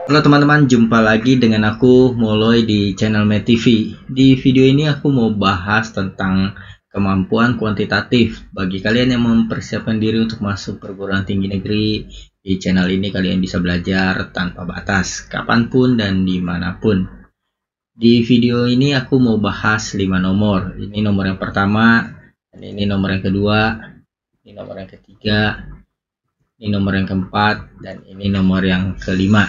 Halo teman-teman, jumpa lagi dengan aku Moloy di channel Med TV. Di video ini aku mau bahas tentang kemampuan kuantitatif. Bagi kalian yang mempersiapkan diri untuk masuk perguruan tinggi negeri, di channel ini kalian bisa belajar tanpa batas, kapanpun dan dimanapun. Di video ini aku mau bahas 5 nomor. Ini nomor yang pertama, dan ini nomor yang kedua, ini nomor yang ketiga, ini nomor yang keempat, dan ini nomor yang kelima.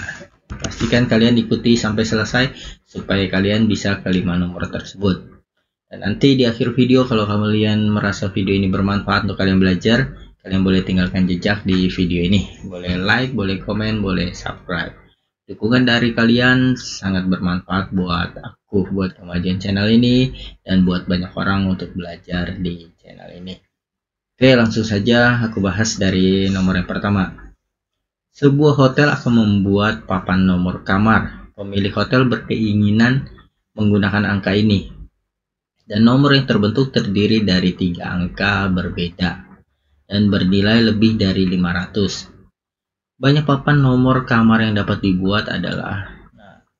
Pastikan kalian ikuti sampai selesai supaya kalian bisa ke 5 nomor tersebut. Dan nanti di akhir video, kalau kalian merasa video ini bermanfaat untuk kalian belajar, kalian boleh tinggalkan jejak di video ini. Boleh like, boleh komen, boleh subscribe. Dukungan dari kalian sangat bermanfaat buat aku, buat kemajuan channel ini, dan buat banyak orang untuk belajar di channel ini. Oke, langsung saja aku bahas dari nomor yang pertama. Sebuah hotel akan membuat papan nomor kamar. Pemilik hotel berkeinginan menggunakan angka ini. Dan nomor yang terbentuk terdiri dari 3 angka berbeda dan bernilai lebih dari 500. Banyak papan nomor kamar yang dapat dibuat adalah,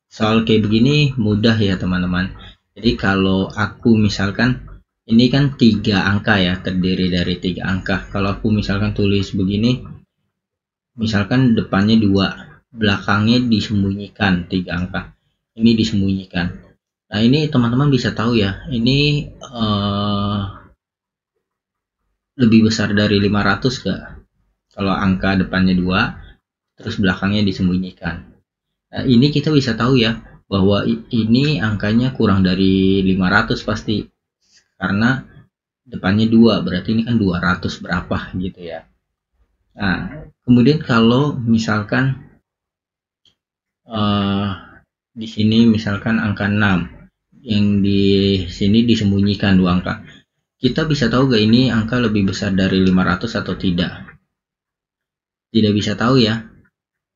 soal kayak begini mudah ya teman-teman. Jadi kalau aku misalkan ini kan 3 angka ya, terdiri dari 3 angka. Kalau aku misalkan tulis begini, misalkan depannya 2, belakangnya disembunyikan 3 angka, ini disembunyikan. Nah ini teman-teman bisa tahu ya, ini lebih besar dari 500 gak? Kalau angka depannya 2 terus belakangnya disembunyikan. Nah ini kita bisa tahu ya bahwa ini angkanya kurang dari 500 pasti, karena depannya 2, berarti ini kan 200 berapa gitu ya. Nah kemudian kalau misalkan di sini misalkan angka 6, yang di sini disembunyikan 2 angka, kita bisa tahu gak ini angka lebih besar dari 500 atau tidak? Tidak bisa tahu ya,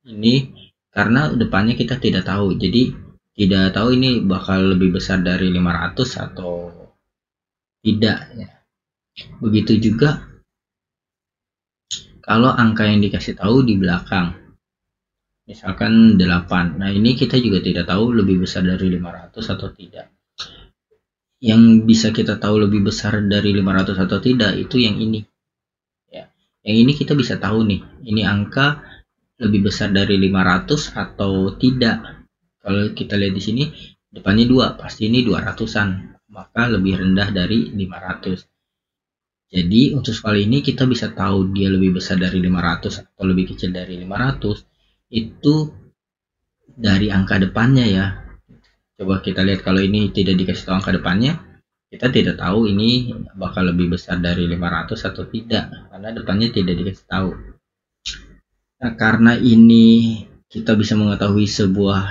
ini karena depannya kita tidak tahu, jadi tidak tahu ini bakal lebih besar dari 500 atau tidak ya. Begitu juga kalau angka yang dikasih tahu di belakang, misalkan 8. Nah ini kita juga tidak tahu lebih besar dari 500 atau tidak. Yang bisa kita tahu lebih besar dari 500 atau tidak itu yang ini ya. Yang ini kita bisa tahu nih, ini angka lebih besar dari 500 atau tidak. Kalau kita lihat di sini depannya 2, pasti ini 200-an, maka lebih rendah dari 500. Jadi untuk kali ini kita bisa tahu dia lebih besar dari 500 atau lebih kecil dari 500 itu dari angka depannya ya. Coba kita lihat, kalau ini tidak dikasih tahu angka depannya, kita tidak tahu ini bakal lebih besar dari 500 atau tidak, karena depannya tidak dikasih tahu. Nah, karena ini kita bisa mengetahui sebuah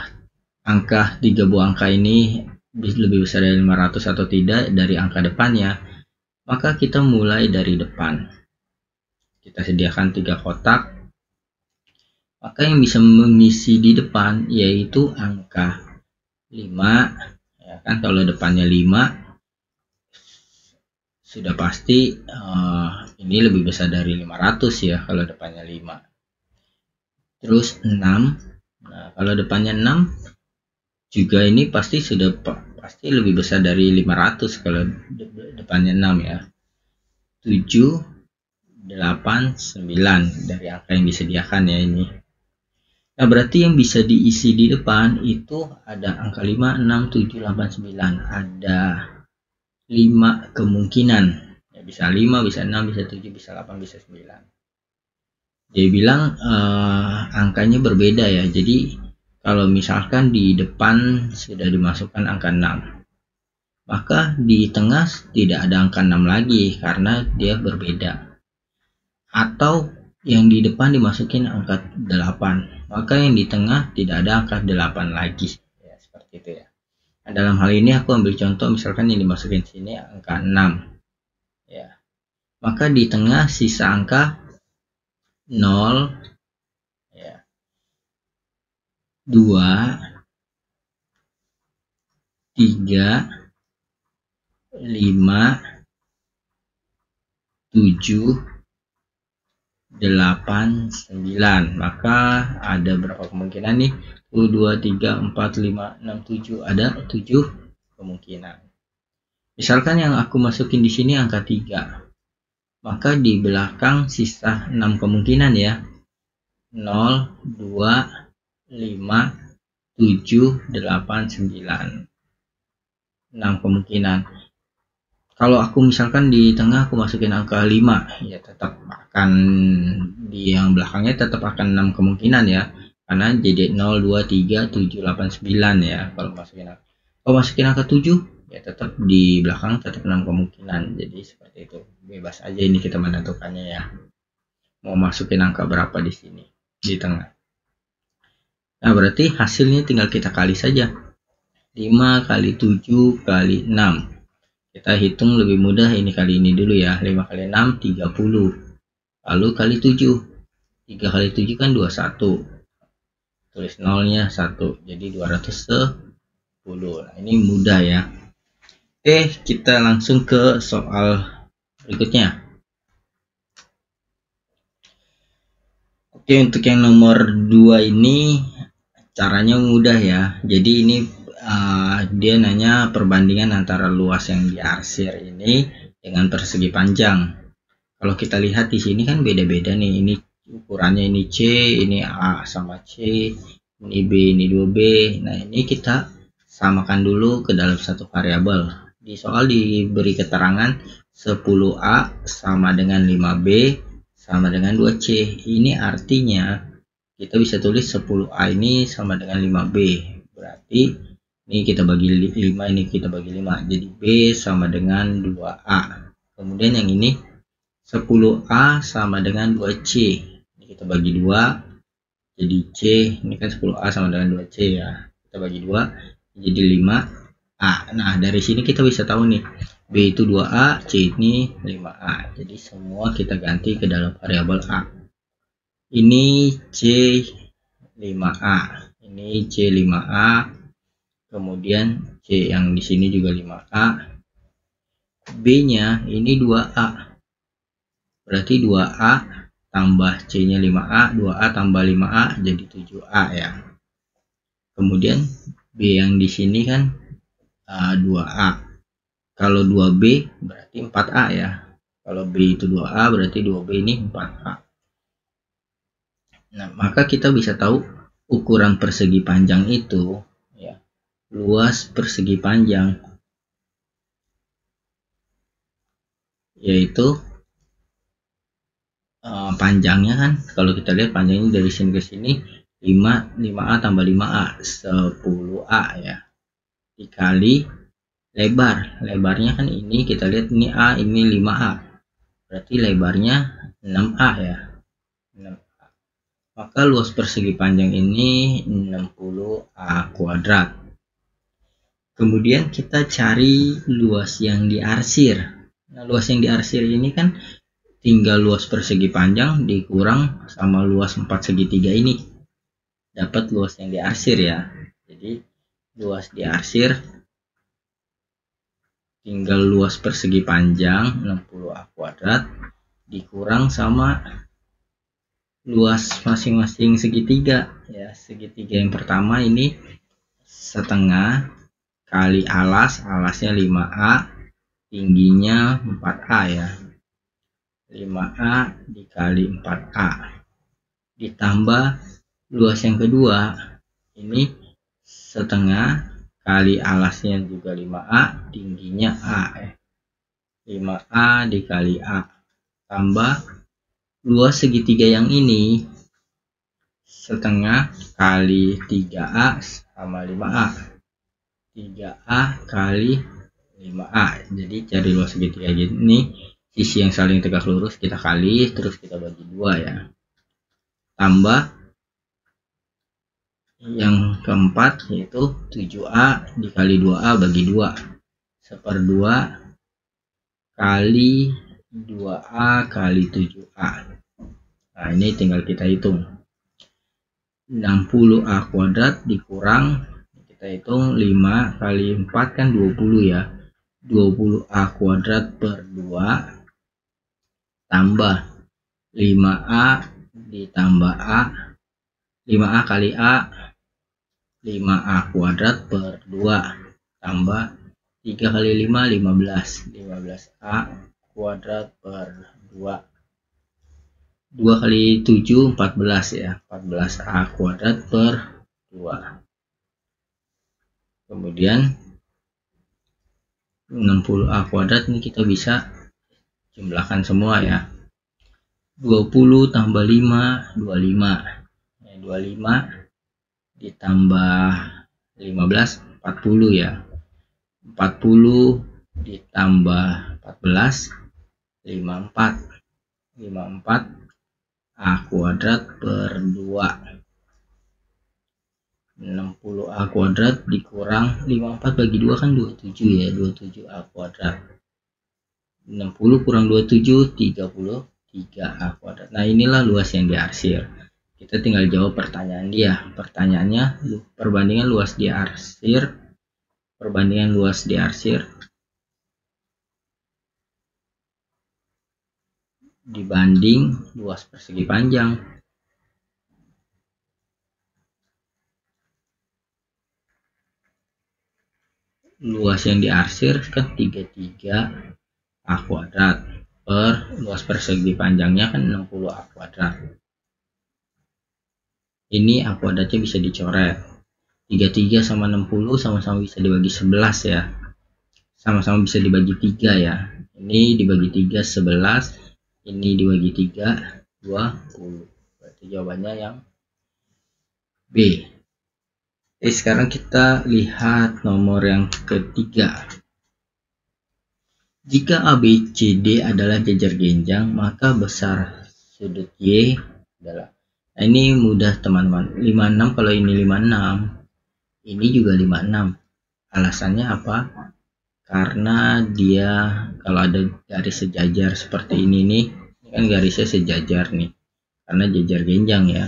angka, 3 buah angka ini lebih besar dari 500 atau tidak dari angka depannya, maka kita mulai dari depan. Kita sediakan 3 kotak, maka yang bisa mengisi di depan yaitu angka 5 ya kan. Kalau depannya 5 sudah pasti ini lebih besar dari 500 ya kalau depannya 5. Terus 6, nah kalau depannya 6 juga ini pasti pasti lebih besar dari 500 kalau depannya 6 ya. 7, 8, 9 dari angka yang disediakan ya ini. Nah berarti yang bisa diisi di depan itu ada angka 5, 6, 7, 8, 9. Ada 5 kemungkinan ya, bisa 5, bisa 6, bisa 7, bisa 8, bisa 9. Dia bilang angkanya berbeda ya, jadi kalau misalkan di depan sudah dimasukkan angka 6, maka di tengah tidak ada angka 6 lagi karena dia berbeda. Atau yang di depan dimasukin angka 8, maka yang di tengah tidak ada angka 8 lagi ya, seperti itu ya. Nah, dalam hal ini aku ambil contoh, misalkan yang dimasukin sini angka 6 ya, maka di tengah sisa angka 0 ya, 2, 3, 5, 7, 8, 9. Maka ada berapa kemungkinan nih? 1, 2, 3, 4, 5, 6, 7. Ada 7 kemungkinan. Misalkan yang aku masukin di sini angka 3. Maka di belakang sisa 6 kemungkinan ya. 0, 2, 5, 7, 8, 9. 6 kemungkinan. Kalau aku misalkan di tengah aku masukin angka 5, ya tetap akan di yang belakangnya tetap akan 6 kemungkinan ya. Karena jadi 0, 2, 3, 7, 8, 9 ya. Kalau masukin angka 7, ya tetap di belakang tetap 6 kemungkinan. Jadi seperti itu. Bebas aja ini kita menentukannya ya. Mau masukin angka berapa di sini di tengah. Nah, berarti hasilnya tinggal kita kali saja. 5 kali 7 kali 6. Kita hitung lebih mudah ini kali ini dulu ya. 5 kali 6 30. Lalu kali 7. 3 kali 7 kan 21. Tulis nolnya 1. Jadi 210. Nah, ini mudah ya. Oke, kita langsung ke soal berikutnya. Oke, untuk yang nomor 2 ini caranya mudah ya. Jadi ini dia nanya perbandingan antara luas yang diarsir ini dengan persegi panjang. Kalau kita lihat di sini kan beda-beda nih. Ini ukurannya ini C, ini A sama C, ini B, ini 2B. Nah, ini kita samakan dulu ke dalam satu variabel. Di soal diberi keterangan 10A sama dengan 5B sama dengan 2C. Ini artinya kita bisa tulis 10A ini sama dengan 5B. Berarti ini kita bagi 5, ini kita bagi 5. Jadi B sama dengan 2A. Kemudian yang ini 10A sama dengan 2C. Ini kita bagi 2. Jadi C, ini kan 10A sama dengan 2C ya. Kita bagi 2, jadi 5A. Nah, dari sini kita bisa tahu nih. B itu 2A, C ini 5A. Jadi semua kita ganti ke dalam variabel A. Ini C 5A. Ini C 5A. Kemudian C yang di sini juga 5A. B-nya ini 2A. Berarti 2A tambah C-nya 5A, 2A tambah 5A jadi 7A ya. Kemudian B yang di sini kan 2A. Kalau 2B berarti 4A ya. Kalau B itu 2A berarti 2B ini 4A. Nah, maka kita bisa tahu ukuran persegi panjang itu ya. Luas persegi panjang yaitu panjangnya kan, kalau kita lihat panjangnya dari sini ke sini 5A tambah 5A 10A ya, dikali lebarnya kan ini kita lihat ini A, ini 5A, berarti lebarnya 6A ya, 6A. Maka luas persegi panjang ini 60A kuadrat. Kemudian kita cari luas yang diarsir. Nah, luas yang diarsir ini kan tinggal luas persegi panjang dikurang sama luas 4 segitiga ini. Dapat luas yang diarsir ya. Jadi luas diarsir tinggal luas persegi panjang 60A kuadrat dikurang sama luas masing-masing segitiga ya. Segitiga yang pertama ini setengah kali alasnya 5A, tingginya 4A ya. 5A dikali 4A ditambah luas yang kedua ini setengah kali alasnya juga 5A, tingginya A ya. 5A dikali A tambah luas segitiga yang ini setengah kali 3A sama 5A. 3A kali 5A. Jadi cari luas segitiga gini, sisi yang saling tegak lurus kita kali, terus kita bagi 2 ya. Tambah yang keempat yaitu 7A dikali 2A bagi 2. 1/2 kali 2A kali 7A. Nah, ini tinggal kita hitung. 60A kuadrat dikurang, kita hitung 5 kali 4 kan 20 ya. 20A kuadrat per 2 tambah 5A ditambah A, 5A kali A, 5A kuadrat per 2 tambah 3 kali 5, 15, 15A kuadrat per 2, 2 kali 7, 14 ya, 14A kuadrat per 2. Kemudian 60A kuadrat ini kita bisa jumlahkan semua ya. 20 tambah 5, 25. 25 ditambah 15, 40 ya. 40 ditambah 14, 54. 54 A kuadrat per 2. 60A kuadrat dikurang 54 bagi 2 kan 27 ya, 27A kuadrat. 60 kurang 27, 33A kuadrat. Nah, inilah luas yang diarsir. Kita tinggal jawab pertanyaan dia. Pertanyaannya, perbandingan luas diarsir, perbandingan luas diarsir dibanding luas persegi panjang. Luas yang diarsir kan 33A kuadrat per luas persegi panjangnya kan 60A kuadrat. Ini A kuadratnya bisa dicoret. 33 sama 60 sama-sama bisa dibagi 11 ya. Sama-sama bisa dibagi 3 ya. Ini dibagi 3 11, ini dibagi 3 20. Berarti jawabannya yang B. Sekarang kita lihat nomor yang ketiga. Jika ABCD adalah jajar genjang, maka besar sudut Y adalah, nah ini mudah teman-teman, 56 kalau ini 56, ini juga 56. Alasannya apa? Karena dia kalau ada garis sejajar seperti ini nih, ini kan garisnya sejajar nih, karena jajar genjang ya,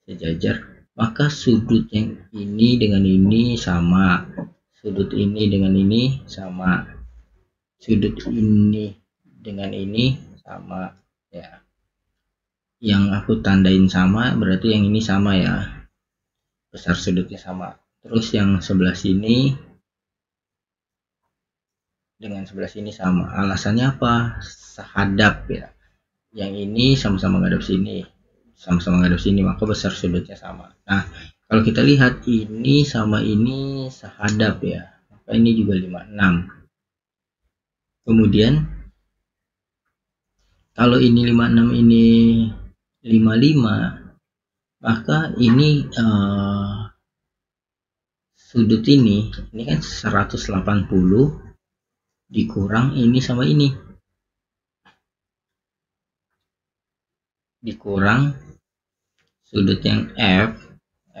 sejajar, maka sudut yang ini dengan ini sama, sudut ini dengan ini sama, sudut ini dengan ini sama ya. Yang aku tandain sama berarti yang ini sama ya, besar sudutnya sama. Terus yang sebelah sini dengan sebelah sini sama. Alasannya apa? Sehadap ya. Yang ini sama-sama ngadep sini, sama-sama ngadep sini, maka besar sudutnya sama. Nah, kalau kita lihat ini sama ini sehadap ya, maka ini juga 56. Kemudian kalau ini 56, ini 55, maka ini sudut ini kan 180 dikurang ini sama ini, dikurang sudut yang F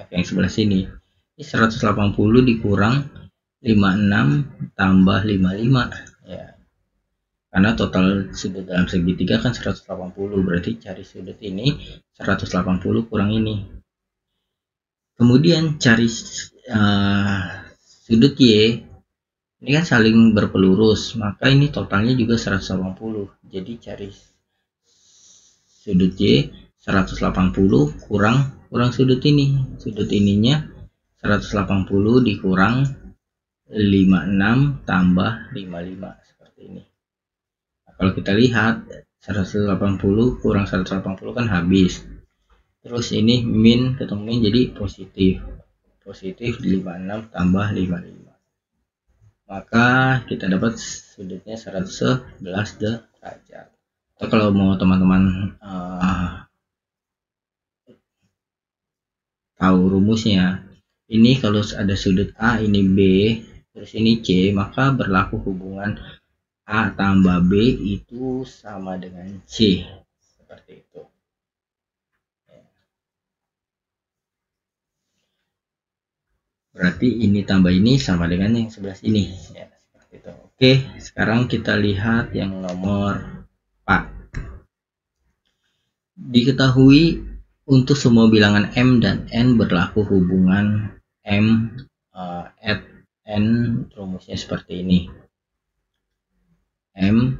yang sebelah sini. Ini 180 dikurang 56 tambah 55 ya. Karena total sudut dalam segitiga kan 180, berarti cari sudut ini 180 kurang ini. Kemudian cari sudut Y, ini kan saling berpelurus, maka ini totalnya juga 180. Jadi cari sudut Y 180 kurang sudut ini. Sudut ininya 180 dikurang 56 tambah 55 seperti ini. Nah, kalau kita lihat 180 kurang 180 kan habis. Terus ini min ketemu min jadi positif. Positif 56 tambah 55. Maka kita dapat sudutnya 111 derajat. Atau kalau mau teman-teman tahu rumusnya, ini kalau ada sudut A, ini B, terus ini C, maka berlaku hubungan A tambah B itu sama dengan C, seperti itu. Berarti ini tambah ini sama dengan yang sebelah sini ya, seperti itu. Oke, sekarang kita lihat yang nomor 4. Diketahui untuk semua bilangan M dan N berlaku hubungan M at N, rumusnya seperti ini. M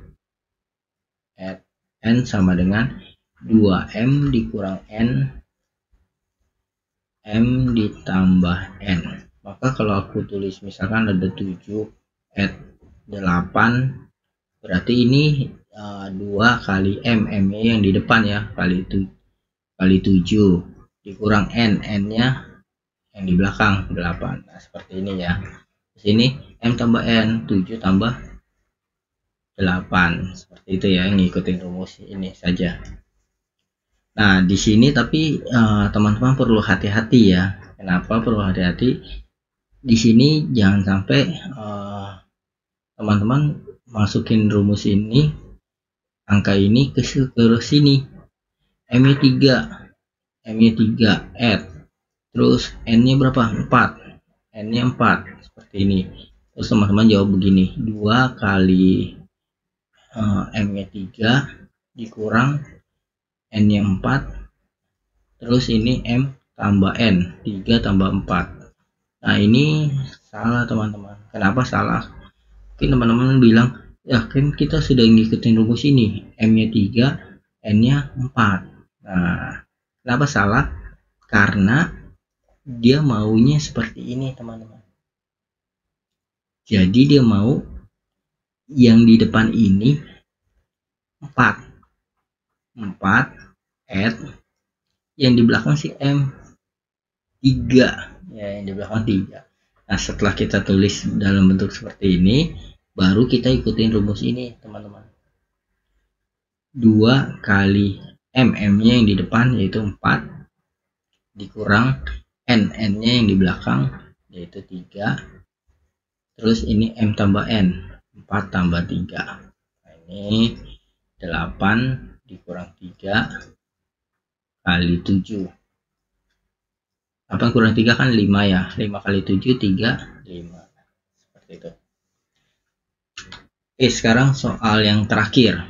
at N sama dengan 2M dikurang N, M ditambah N. Maka kalau aku tulis misalkan ada 7 add 8, berarti ini 2 kali M, M-nya yang di depan ya, kali 7 dikurang N, N-nya yang di belakang 8. Nah, seperti ini ya. Di sini M tambah N, 7 tambah 8. Seperti itu ya, ngikutin rumus ini saja. Nah, di sini tapi teman-teman perlu hati-hati ya. Kenapa perlu hati-hati? Di sini jangan sampai teman-teman masukin rumus ini, angka ini ke sini. M-nya 3 add, terus N-nya berapa? 4, N-nya 4, seperti ini. Terus teman-teman jawab begini, 2 kali M-nya 3 dikurang N-nya 4, terus ini M tambah N, 3 tambah 4. Nah, ini salah teman-teman. Kenapa salah? Mungkin teman-teman bilang, ya kan kita sudah ngikutin rumus ini, M-nya 3, N-nya 4. Nah, kenapa salah? Karena dia maunya seperti ini teman-teman. Jadi dia mau yang di depan ini 4 add, yang di belakang si M 3 ya, yang di belakang 3. Nah, setelah kita tulis dalam bentuk seperti ini, baru kita ikutin rumus ini teman-teman. 2 kali M, M-nya yang di depan yaitu 4 dikurang N, N-nya yang di belakang yaitu 3, terus ini M tambah N, 4 tambah 3. Nah, ini 8 dikurang 3 kali 7. 8 kurang 3 kan 5 ya. 5 kali 7 3, 5. Seperti itu. Oke, sekarang soal yang terakhir.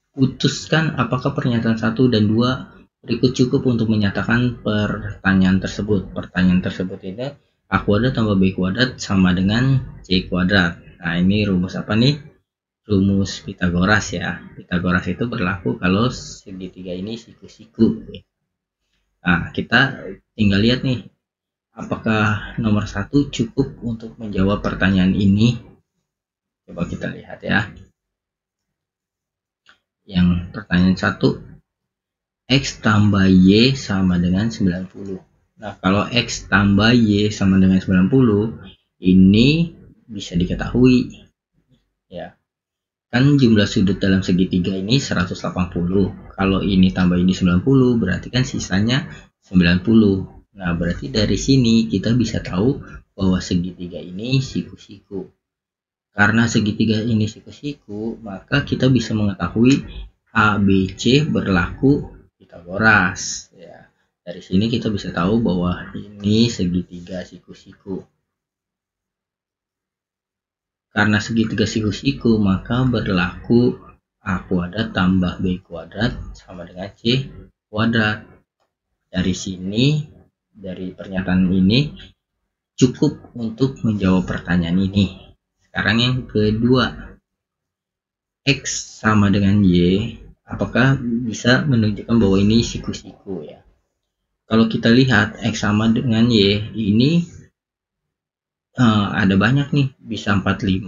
Putuskan apakah pernyataan 1 dan 2 berikut cukup untuk menyatakan pertanyaan tersebut. Pertanyaan tersebut ini A kuadrat tambah B kuadrat sama dengan C kuadrat. Nah, ini rumus apa nih? Rumus Pitagoras ya. Pitagoras itu berlaku kalau segitiga ini siku-siku. Nah, kita tinggal lihat nih, apakah nomor 1 cukup untuk menjawab pertanyaan ini. Coba kita lihat ya. Yang pertanyaan 1, X tambah Y sama dengan 90. Nah, kalau X tambah Y sama dengan 90, ini bisa diketahui ya. Kan jumlah sudut dalam segitiga ini 180. Kalau ini tambah ini 90, berarti kan sisanya 90. Nah, berarti dari sini kita bisa tahu bahwa segitiga ini siku-siku. Karena segitiga ini siku-siku, maka kita bisa mengetahui ABC berlaku Pitagoras ya. Dari sini kita bisa tahu bahwa ini segitiga siku-siku. Karena segitiga siku-siku, maka berlaku A kuadrat tambah B kuadrat sama dengan C kuadrat. Dari sini, dari pernyataan ini, cukup untuk menjawab pertanyaan ini. Sekarang yang kedua, X sama dengan Y, apakah bisa menunjukkan bahwa ini siku-siku ya? Kalau kita lihat X sama dengan Y, ini ada banyak nih, bisa 45,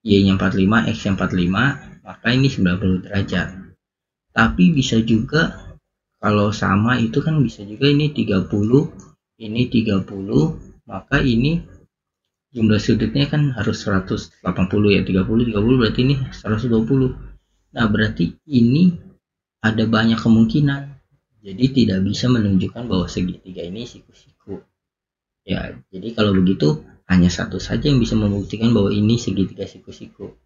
Y-nya 45, X-nya 45, maka ini 90 derajat. Tapi bisa juga kalau sama itu kan bisa juga ini 30, ini 30, maka ini jumlah sudutnya kan harus 180 ya, 30 berarti ini 120. Nah, berarti ini ada banyak kemungkinan. Jadi tidak bisa menunjukkan bahwa segitiga ini siku-siku. Ya, jadi kalau begitu hanya satu saja yang bisa membuktikan bahwa ini segitiga siku-siku.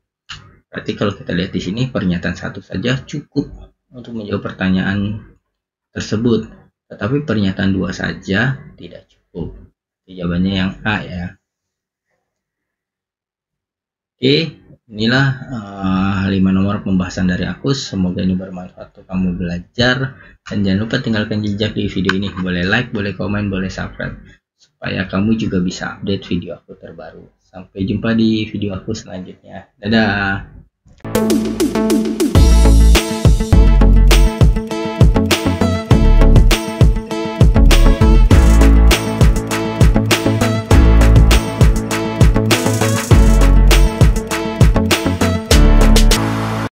Berarti kalau kita lihat di sini, pernyataan 1 saja cukup untuk menjawab pertanyaan tersebut. Tetapi pernyataan 2 saja tidak cukup. Jawabannya yang A ya. Oke, inilah 5 nomor pembahasan dari aku. Semoga ini bermanfaat untuk kamu belajar. Dan jangan lupa tinggalkan jejak di video ini. Boleh like, boleh komen, boleh subscribe, supaya kamu juga bisa update video aku terbaru. Sampai jumpa di video aku selanjutnya. Dadah.